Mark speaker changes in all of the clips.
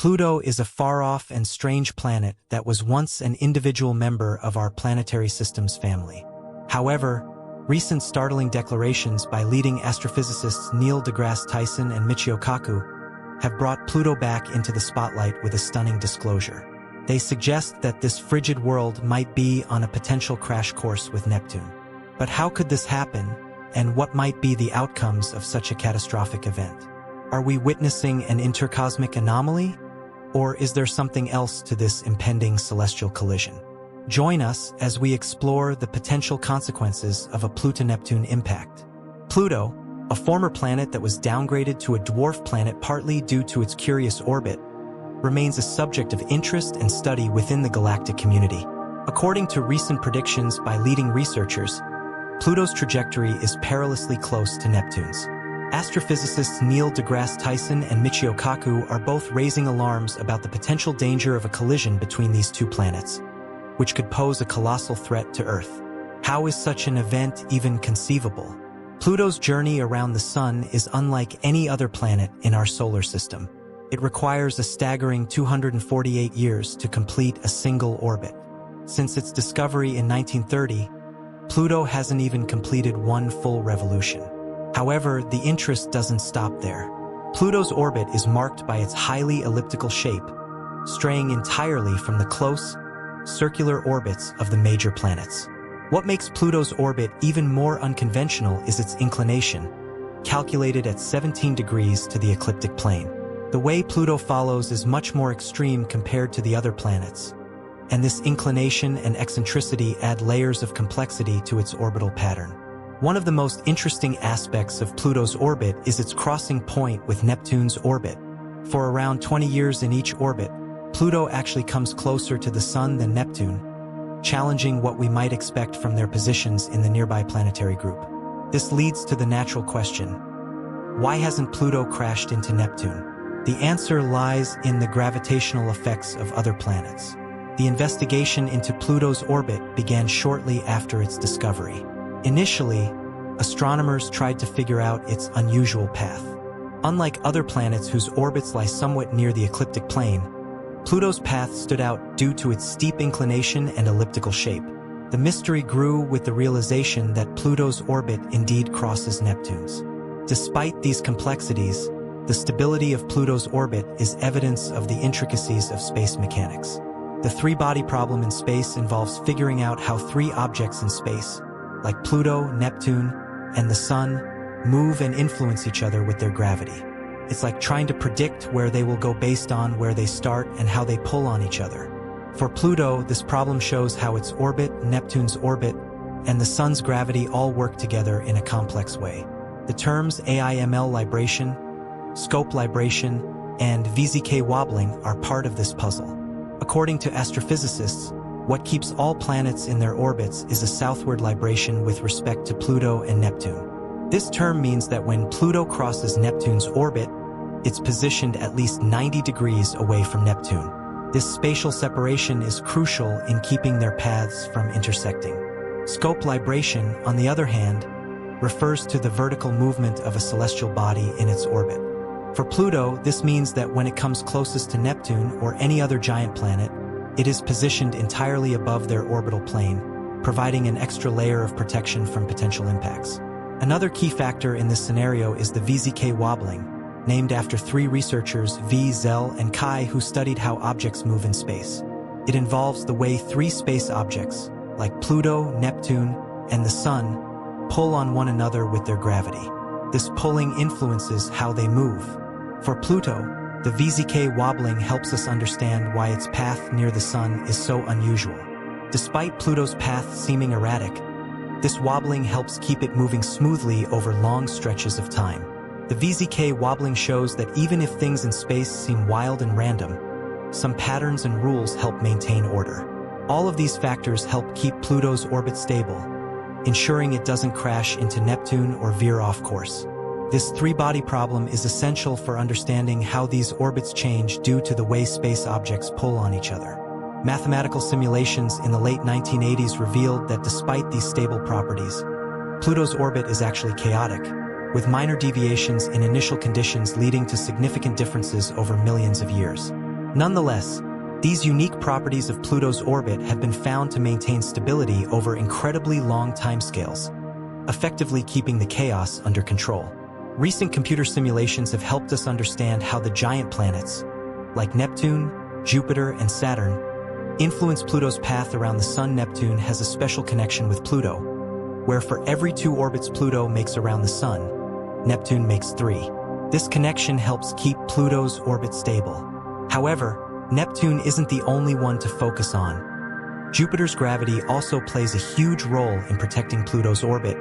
Speaker 1: Pluto is a far-off and strange planet that was once an individual member of our planetary system's family. However, recent startling declarations by leading astrophysicists Neil deGrasse Tyson and Michio Kaku have brought Pluto back into the spotlight with a stunning disclosure. They suggest that this frigid world might be on a potential crash course with Neptune. But how could this happen, and what might be the outcomes of such a catastrophic event? Are we witnessing an intercosmic anomaly, or is there something else to this impending celestial collision? Join us as we explore the potential consequences of a Pluto-Neptune impact. Pluto, a former planet that was downgraded to a dwarf planet partly due to its curious orbit, remains a subject of interest and study within the galactic community. According to recent predictions by leading researchers, Pluto's trajectory is perilously close to Neptune's. Astrophysicists Neil deGrasse Tyson and Michio Kaku are both raising alarms about the potential danger of a collision between these two planets, which could pose a colossal threat to Earth. How is such an event even conceivable? Pluto's journey around the Sun is unlike any other planet in our solar system. It requires a staggering 248 years to complete a single orbit. Since its discovery in 1930, Pluto hasn't even completed one full revolution. However, the interest doesn't stop there. Pluto's orbit is marked by its highly elliptical shape, straying entirely from the close, circular orbits of the major planets. What makes Pluto's orbit even more unconventional is its inclination, calculated at 17 degrees to the ecliptic plane. The way Pluto follows is much more extreme compared to the other planets, and this inclination and eccentricity add layers of complexity to its orbital pattern. One of the most interesting aspects of Pluto's orbit is its crossing point with Neptune's orbit. For around 20 years in each orbit, Pluto actually comes closer to the Sun than Neptune, challenging what we might expect from their positions in the nearby planetary group. This leads to the natural question: why hasn't Pluto crashed into Neptune? The answer lies in the gravitational effects of other planets. The investigation into Pluto's orbit began shortly after its discovery. Initially, astronomers tried to figure out its unusual path. Unlike other planets whose orbits lie somewhat near the ecliptic plane, Pluto's path stood out due to its steep inclination and elliptical shape. The mystery grew with the realization that Pluto's orbit indeed crosses Neptune's. Despite these complexities, the stability of Pluto's orbit is evidence of the intricacies of space mechanics. The three-body problem in space involves figuring out how three objects in space, like Pluto, Neptune, and the Sun, move and influence each other with their gravity. It's like trying to predict where they will go based on where they start and how they pull on each other. For Pluto, this problem shows how its orbit, Neptune's orbit, and the Sun's gravity all work together in a complex way. The terms AIML libration, scope libration, and VZK wobbling are part of this puzzle. According to astrophysicists, what keeps all planets in their orbits is a southward libration with respect to Pluto and Neptune. This term means that when Pluto crosses Neptune's orbit, it's positioned at least 90 degrees away from Neptune. This spatial separation is crucial in keeping their paths from intersecting. Scope libration, on the other hand, refers to the vertical movement of a celestial body in its orbit. For Pluto, this means that when it comes closest to Neptune or any other giant planet, it is positioned entirely above their orbital plane, providing an extra layer of protection from potential impacts. Another key factor in this scenario is the VZK wobbling, named after three researchers V, Zell, and Kai who studied how objects move in space. It involves the way three space objects, like Pluto, Neptune, and the Sun, pull on one another with their gravity. This pulling influences how they move. For Pluto, the VZK wobbling helps us understand why its path near the Sun is so unusual. Despite Pluto's path seeming erratic, this wobbling helps keep it moving smoothly over long stretches of time. The VZK wobbling shows that even if things in space seem wild and random, some patterns and rules help maintain order. All of these factors help keep Pluto's orbit stable, ensuring it doesn't crash into Neptune or veer off course. This three-body problem is essential for understanding how these orbits change due to the way space objects pull on each other. Mathematical simulations in the late 1980s revealed that despite these stable properties, Pluto's orbit is actually chaotic, with minor deviations in initial conditions leading to significant differences over millions of years. Nonetheless, these unique properties of Pluto's orbit have been found to maintain stability over incredibly long timescales, effectively keeping the chaos under control. Recent computer simulations have helped us understand how the giant planets, like Neptune, Jupiter, and Saturn, influence Pluto's path around the Sun. Neptune has a special connection with Pluto, where for every 2 orbits Pluto makes around the Sun, Neptune makes 3. This connection helps keep Pluto's orbit stable. However, Neptune isn't the only one to focus on. Jupiter's gravity also plays a huge role in protecting Pluto's orbit,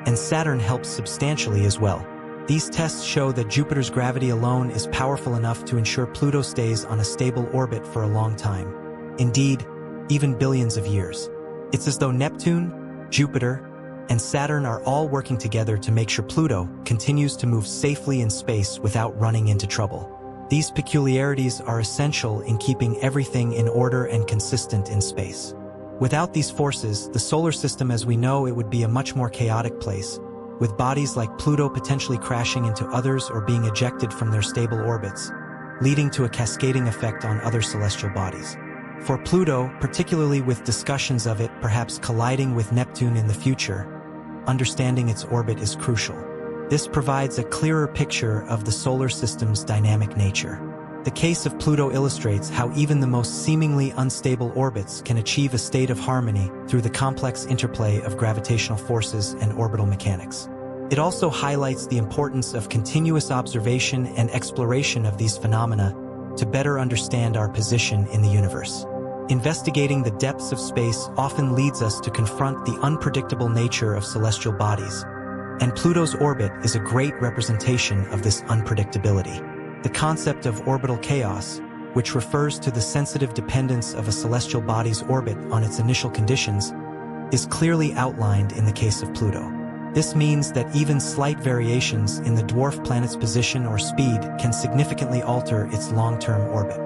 Speaker 1: and Saturn helps substantially as well. These tests show that Jupiter's gravity alone is powerful enough to ensure Pluto stays on a stable orbit for a long time. Indeed, even billions of years. It's as though Neptune, Jupiter, and Saturn are all working together to make sure Pluto continues to move safely in space without running into trouble. These peculiarities are essential in keeping everything in order and consistent in space. Without these forces, the solar system as we know it would be a much more chaotic place, with bodies like Pluto potentially crashing into others or being ejected from their stable orbits, leading to a cascading effect on other celestial bodies. For Pluto, particularly with discussions of it perhaps colliding with Neptune in the future, understanding its orbit is crucial. This provides a clearer picture of the solar system's dynamic nature. The case of Pluto illustrates how even the most seemingly unstable orbits can achieve a state of harmony through the complex interplay of gravitational forces and orbital mechanics. It also highlights the importance of continuous observation and exploration of these phenomena to better understand our position in the universe. Investigating the depths of space often leads us to confront the unpredictable nature of celestial bodies, and Pluto's orbit is a great representation of this unpredictability. The concept of orbital chaos, which refers to the sensitive dependence of a celestial body's orbit on its initial conditions, is clearly outlined in the case of Pluto. This means that even slight variations in the dwarf planet's position or speed can significantly alter its long-term orbit.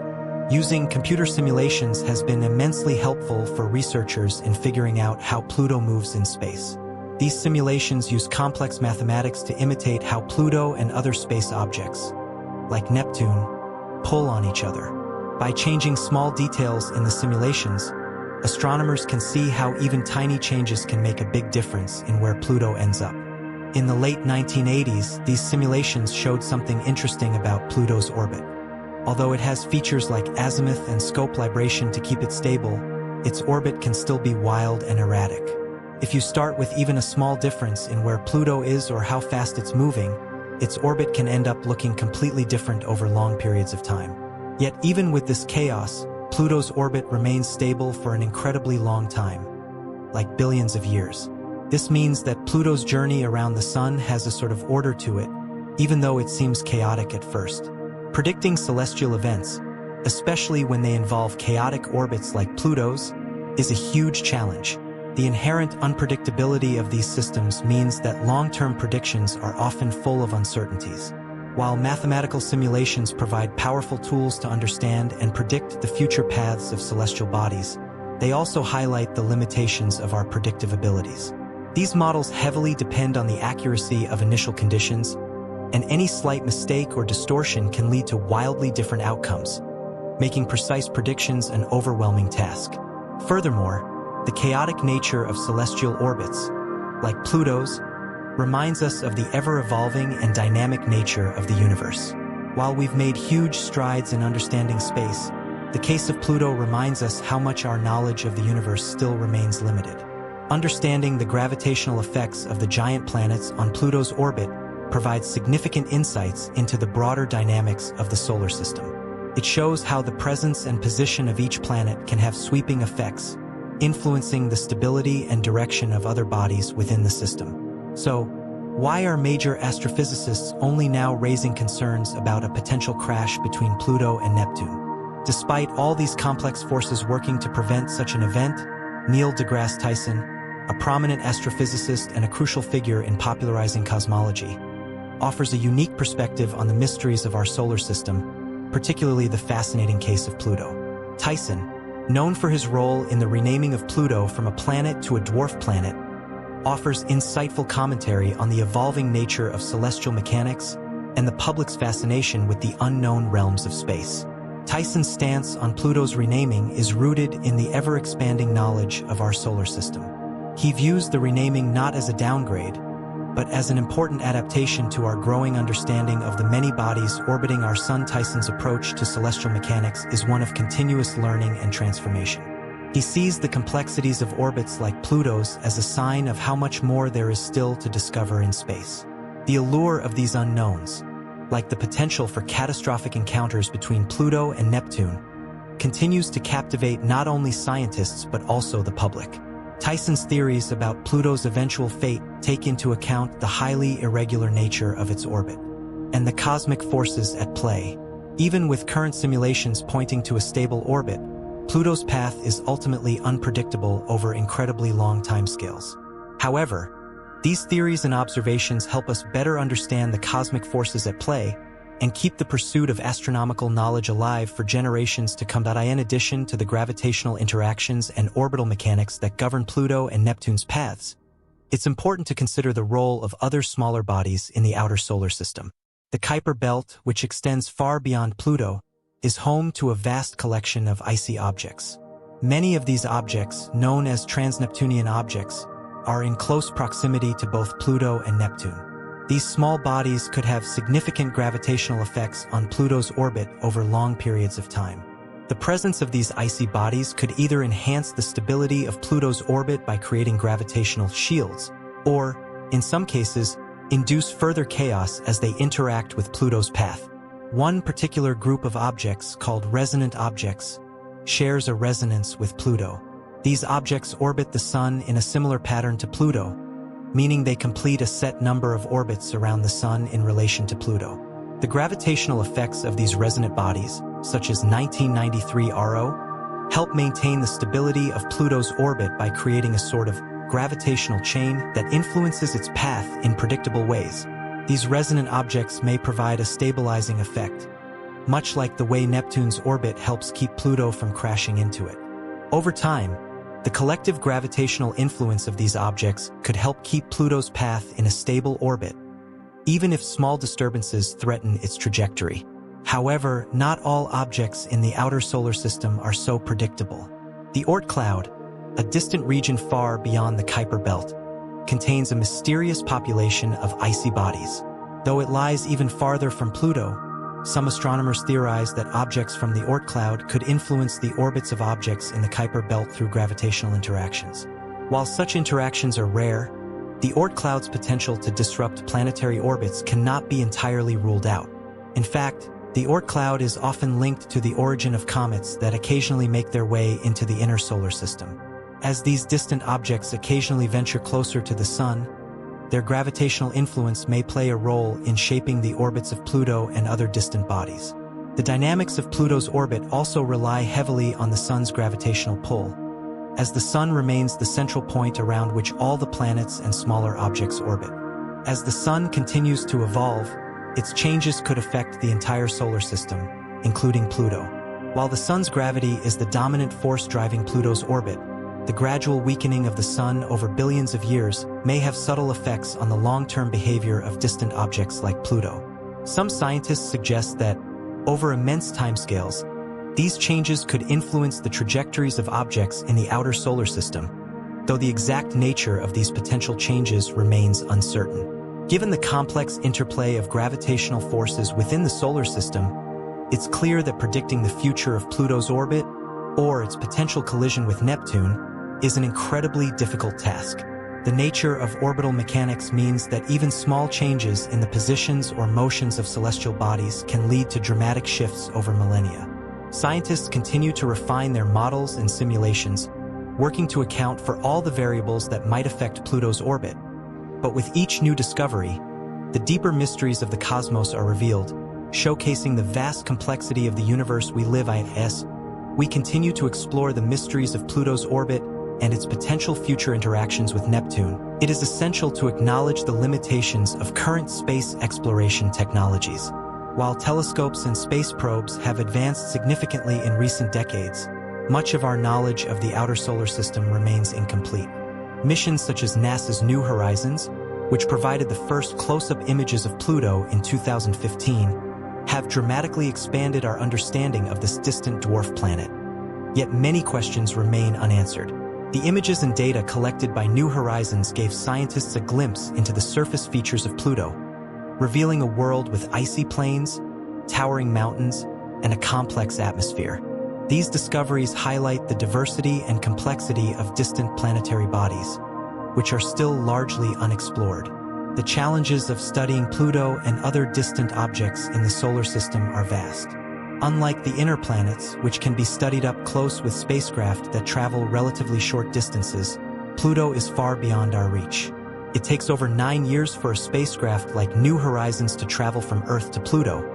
Speaker 1: Using computer simulations has been immensely helpful for researchers in figuring out how Pluto moves in space. These simulations use complex mathematics to imitate how Pluto and other space objects, like Neptune, pull on each other. By changing small details in the simulations, astronomers can see how even tiny changes can make a big difference in where Pluto ends up. In the late 1980s, these simulations showed something interesting about Pluto's orbit. Although it has features like azimuth and scope libration to keep it stable, its orbit can still be wild and erratic. If you start with even a small difference in where Pluto is or how fast it's moving, its orbit can end up looking completely different over long periods of time. Yet even with this chaos, Pluto's orbit remains stable for an incredibly long time, like billions of years. This means that Pluto's journey around the Sun has a sort of order to it, even though it seems chaotic at first. Predicting celestial events, especially when they involve chaotic orbits like Pluto's, is a huge challenge. The inherent unpredictability of these systems means that long-term predictions are often full of uncertainties. While mathematical simulations provide powerful tools to understand and predict the future paths of celestial bodies, they also highlight the limitations of our predictive abilities. These models heavily depend on the accuracy of initial conditions, and any slight mistake or distortion can lead to wildly different outcomes, making precise predictions an overwhelming task. Furthermore, the chaotic nature of celestial orbits, like Pluto's, reminds us of the ever-evolving and dynamic nature of the universe. While we've made huge strides in understanding space, the case of Pluto reminds us how much our knowledge of the universe still remains limited. Understanding the gravitational effects of the giant planets on Pluto's orbit provides significant insights into the broader dynamics of the solar system. It shows how the presence and position of each planet can have sweeping effects, influencing the stability and direction of other bodies within the system. So, why are major astrophysicists only now raising concerns about a potential crash between Pluto and Neptune? Despite all these complex forces working to prevent such an event, Neil deGrasse Tyson, a prominent astrophysicist and a crucial figure in popularizing cosmology, offers a unique perspective on the mysteries of our solar system, particularly the fascinating case of Pluto. Tyson, known for his role in the renaming of Pluto from a planet to a dwarf planet, offers insightful commentary on the evolving nature of celestial mechanics and the public's fascination with the unknown realms of space. Tyson's stance on Pluto's renaming is rooted in the ever-expanding knowledge of our solar system. He views the renaming not as a downgrade, but as an important adaptation to our growing understanding of the many bodies orbiting our Sun. Tyson's approach to celestial mechanics is one of continuous learning and transformation. He sees the complexities of orbits like Pluto's as a sign of how much more there is still to discover in space. The allure of these unknowns, like the potential for catastrophic encounters between Pluto and Neptune, continues to captivate not only scientists but also the public. Tyson's theories about Pluto's eventual fate take into account the highly irregular nature of its orbit and the cosmic forces at play. Even with current simulations pointing to a stable orbit, Pluto's path is ultimately unpredictable over incredibly long timescales. However, these theories and observations help us better understand the cosmic forces at play and keep the pursuit of astronomical knowledge alive for generations to come. In addition to the gravitational interactions and orbital mechanics that govern Pluto and Neptune's paths, it's important to consider the role of other smaller bodies in the outer solar system. The Kuiper Belt, which extends far beyond Pluto, is home to a vast collection of icy objects. Many of these objects, known as trans-Neptunian objects, are in close proximity to both Pluto and Neptune. These small bodies could have significant gravitational effects on Pluto's orbit over long periods of time. The presence of these icy bodies could either enhance the stability of Pluto's orbit by creating gravitational shields, or, in some cases, induce further chaos as they interact with Pluto's path. One particular group of objects, called resonant objects, shares a resonance with Pluto. These objects orbit the Sun in a similar pattern to Pluto, meaning they complete a set number of orbits around the Sun in relation to Pluto. The gravitational effects of these resonant bodies, such as 1993 RO, help maintain the stability of Pluto's orbit by creating a sort of gravitational chain that influences its path in predictable ways. These resonant objects may provide a stabilizing effect, much like the way Neptune's orbit helps keep Pluto from crashing into it. Over time, the collective gravitational influence of these objects could help keep Pluto's path in a stable orbit, even if small disturbances threaten its trajectory. However, not all objects in the outer solar system are so predictable. The Oort cloud, a distant region far beyond the Kuiper Belt, contains a mysterious population of icy bodies. Though it lies even farther from Pluto, some astronomers theorize that objects from the Oort cloud could influence the orbits of objects in the Kuiper Belt through gravitational interactions. While such interactions are rare, the Oort cloud's potential to disrupt planetary orbits cannot be entirely ruled out. In fact, the Oort cloud is often linked to the origin of comets that occasionally make their way into the inner solar system. As these distant objects occasionally venture closer to the Sun, their gravitational influence may play a role in shaping the orbits of Pluto and other distant bodies. The dynamics of Pluto's orbit also rely heavily on the Sun's gravitational pull, as the Sun remains the central point around which all the planets and smaller objects orbit. As the Sun continues to evolve, its changes could affect the entire solar system, including Pluto. While the Sun's gravity is the dominant force driving Pluto's orbit, the gradual weakening of the Sun over billions of years may have subtle effects on the long-term behavior of distant objects like Pluto. Some scientists suggest that, over immense timescales, these changes could influence the trajectories of objects in the outer solar system, though the exact nature of these potential changes remains uncertain. Given the complex interplay of gravitational forces within the solar system, it's clear that predicting the future of Pluto's orbit, or its potential collision with Neptune, is an incredibly difficult task. The nature of orbital mechanics means that even small changes in the positions or motions of celestial bodies can lead to dramatic shifts over millennia. Scientists continue to refine their models and simulations, working to account for all the variables that might affect Pluto's orbit. But with each new discovery, the deeper mysteries of the cosmos are revealed, showcasing the vast complexity of the universe we live in. As we continue to explore the mysteries of Pluto's orbit and its potential future interactions with Neptune, it is essential to acknowledge the limitations of current space exploration technologies. While telescopes and space probes have advanced significantly in recent decades, much of our knowledge of the outer solar system remains incomplete. Missions such as NASA's New Horizons, which provided the first close-up images of Pluto in 2015, have dramatically expanded our understanding of this distant dwarf planet. Yet many questions remain unanswered. The images and data collected by New Horizons gave scientists a glimpse into the surface features of Pluto, revealing a world with icy plains, towering mountains, and a complex atmosphere. These discoveries highlight the diversity and complexity of distant planetary bodies, which are still largely unexplored. The challenges of studying Pluto and other distant objects in the solar system are vast. Unlike the inner planets, which can be studied up close with spacecraft that travel relatively short distances, Pluto is far beyond our reach. It takes over 9 years for a spacecraft like New Horizons to travel from Earth to Pluto,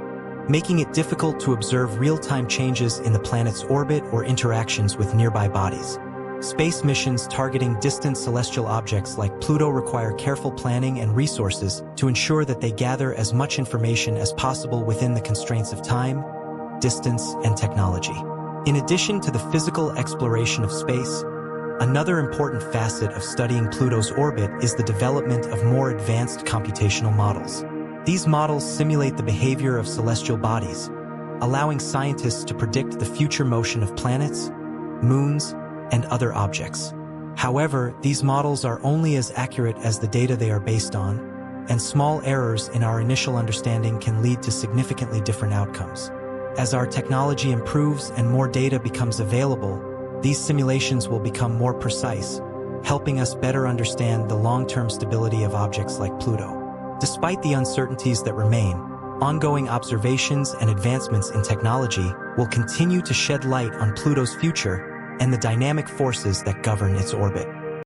Speaker 1: making it difficult to observe real-time changes in the planet's orbit or interactions with nearby bodies. Space missions targeting distant celestial objects like Pluto require careful planning and resources to ensure that they gather as much information as possible within the constraints of time, distance, and technology. In addition to the physical exploration of space, another important facet of studying Pluto's orbit is the development of more advanced computational models. These models simulate the behavior of celestial bodies, allowing scientists to predict the future motion of planets, moons, and other objects. However, these models are only as accurate as the data they are based on, and small errors in our initial understanding can lead to significantly different outcomes. As our technology improves and more data becomes available, these simulations will become more precise, helping us better understand the long-term stability of objects like Pluto. Despite the uncertainties that remain, ongoing observations and advancements in technology will continue to shed light on Pluto's future and the dynamic forces that govern its orbit.